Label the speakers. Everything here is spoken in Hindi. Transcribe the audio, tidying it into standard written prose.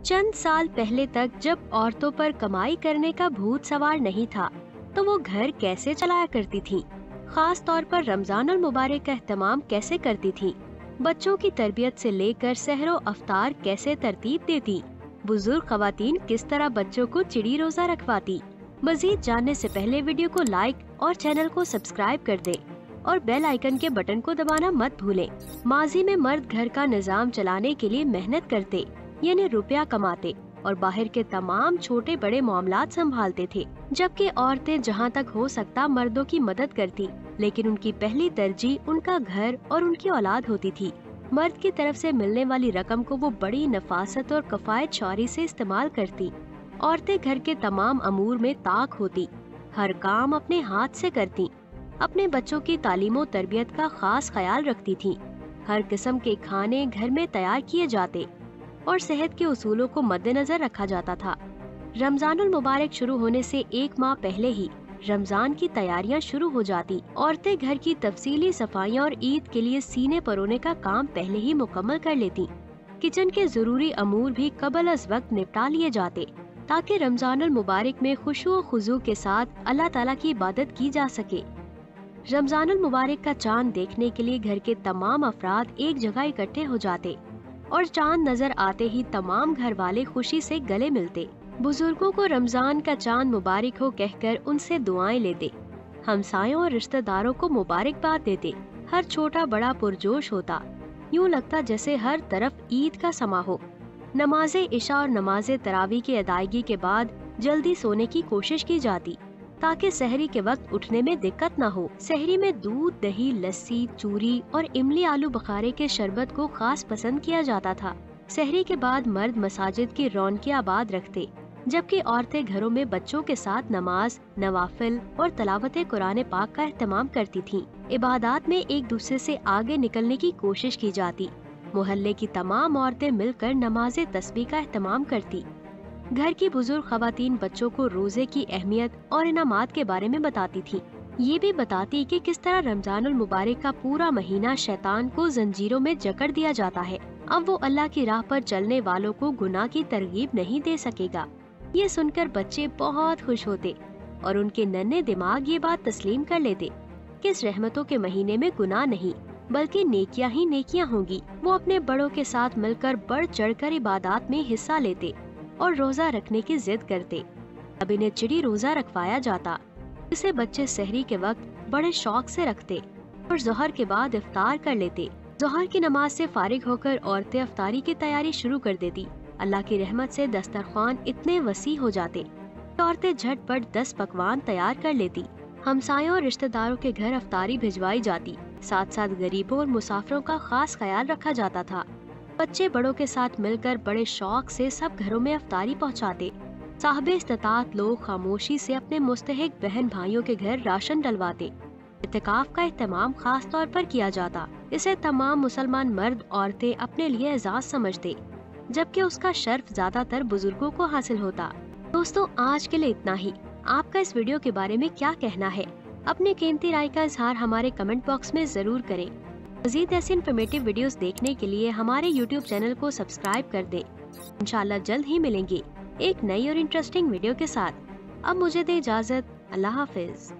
Speaker 1: चंद साल पहले तक जब औरतों पर कमाई करने का भूत सवार नहीं था तो वो घर कैसे चलाया करती थीं, खास तौर पर रमजान और मुबारक का एहतमाम कैसे करती थीं, बच्चों की तरबियत से लेकर सहरो अफ्तार कैसे तरतीब देती, बुजुर्ग खवातीन किस तरह बच्चों को चिड़ी रोजा रखवाती। मजीद जानने से पहले वीडियो को लाइक और चैनल को सब्सक्राइब कर दें और बेल आइकन के बटन को दबाना मत भूलें। माजी में मर्द घर का निजाम चलाने के लिए मेहनत करते यानी रुपया कमाते और बाहर के तमाम छोटे बड़े मामलात संभालते थे, जबकि औरतें जहां तक हो सकता मर्दों की मदद करती, लेकिन उनकी पहली तरजीह उनका घर और उनकी औलाद होती थी। मर्द की तरफ से मिलने वाली रकम को वो बड़ी नफासत और कफायत शौरी से इस्तेमाल करती। औरतें घर के तमाम अमूर में ताक होती, हर काम अपने हाथ से करती, अपने बच्चों की तालीम तरबियत का खास ख्याल रखती थीं। हर किस्म के खाने घर में तैयार किए जाते और सेहत के उसूलों को मद्देनजर रखा जाता था। रमजानुल मुबारक शुरू होने से एक माह पहले ही रमजान की तैयारियां शुरू हो जाती। औरतें घर की तफसीली सफाइयां और ईद के लिए सीने परोने का काम पहले ही मुकम्मल कर लेती। किचन के जरूरी अमूर भी कबल अज वक्त निपटा लिए जाते ताकि रमजानुल मुबारक में खुशू खुजू के साथ अल्लाह ताला की इबादत की जा सके। रमजानुल मुबारक का चांद देखने के लिए घर के तमाम अफराद एक जगह इकट्ठे हो जाते और चांद नजर आते ही तमाम घर वाले खुशी से गले मिलते। बुजुर्गों को रमजान का चांद मुबारक हो कहकर उनसे दुआएं लेते, हमसायों और रिश्तेदारों को मुबारकबाद देते। हर छोटा बड़ा पुरजोश होता, यूँ लगता जैसे हर तरफ ईद का समा हो। नमाजे इशा और नमाजे तरावी की अदायगी के बाद जल्दी सोने की कोशिश की जाती ताकि सहरी के वक्त उठने में दिक्कत न हो। सहरी में दूध, दही, लस्सी, चूरी और इमली आलू बुखारे के शरबत को खास पसंद किया जाता था। सहरी के बाद मर्द मसाजिद की रौनकें आबाद रखते, जबकि औरतें घरों में बच्चों के साथ नमाज, नवाफिल और तलावत कुरान पाक का एहतमाम करती थीं। इबादत में एक दूसरे से आगे निकलने की कोशिश की जाती। मोहल्ले की तमाम औरतें मिलकर नमाज तस्बीह का एहतमाम करती। घर की बुजुर्ग खवातीन बच्चों को रोजे की अहमियत और इनामात के बारे में बताती थी। ये भी बताती कि किस तरह रमजानुल मुबारक का पूरा महीना शैतान को जंजीरों में जकड़ दिया जाता है। अब वो अल्लाह की राह पर चलने वालों को गुनाह की तरगीब नहीं दे सकेगा। ये सुनकर बच्चे बहुत खुश होते और उनके नन्हे दिमाग ये बात तस्लीम कर लेते कि इस रहमतों के महीने में गुनाह नहीं बल्कि नेकियां ही नेकियां होंगी। वो अपने बड़ों के साथ मिलकर बढ़ चढ़कर इबादत में हिस्सा लेते और रोजा रखने की जिद करते। अब इन्हें चिड़ी रोजा रखवाया जाता, इसे बच्चे सहरी के वक्त बड़े शौक से रखते और जोहर के बाद इफ्तार कर लेते। जोहर की नमाज से फारिग होकर औरतें अफ्तारी की तैयारी शुरू कर देती। अल्लाह की रहमत से दस्तरखान इतने वसी हो जाते कि औरतें झटपट 10 पकवान तैयार कर लेती। हमसायों और रिश्तेदारों के घर अफ्तारी भिजवाई जाती, साथ साथ गरीबों और मुसाफिरों का खास ख्याल रखा जाता था। बच्चे बड़ों के साथ मिलकर बड़े शौक से सब घरों में अफ्तारी पहुंचाते। साहिब इस्तात लोग खामोशी से अपने मुस्तहिक बहन भाइयों के घर राशन डलवाते। इत्तिकाफ का एहतमाम खास तौर पर किया जाता। इसे तमाम मुसलमान मर्द औरतें अपने लिए एजाज समझते, जबकि उसका शर्फ ज्यादातर बुजुर्गों को हासिल होता। दोस्तों, आज के लिए इतना ही। आपका इस वीडियो के बारे में क्या कहना है? अपने कीमती राय का इजहार हमारे कमेंट बॉक्स में जरूर करें। मज़ीद ऐसी इन्फॉर्मेटिव वीडियोस देखने के लिए हमारे यूट्यूब चैनल को सब्सक्राइब कर दें। इंशाल्लाह जल्द ही मिलेंगे एक नई और इंटरेस्टिंग वीडियो के साथ। अब मुझे दे इजाजत। अल्लाह हाफिज।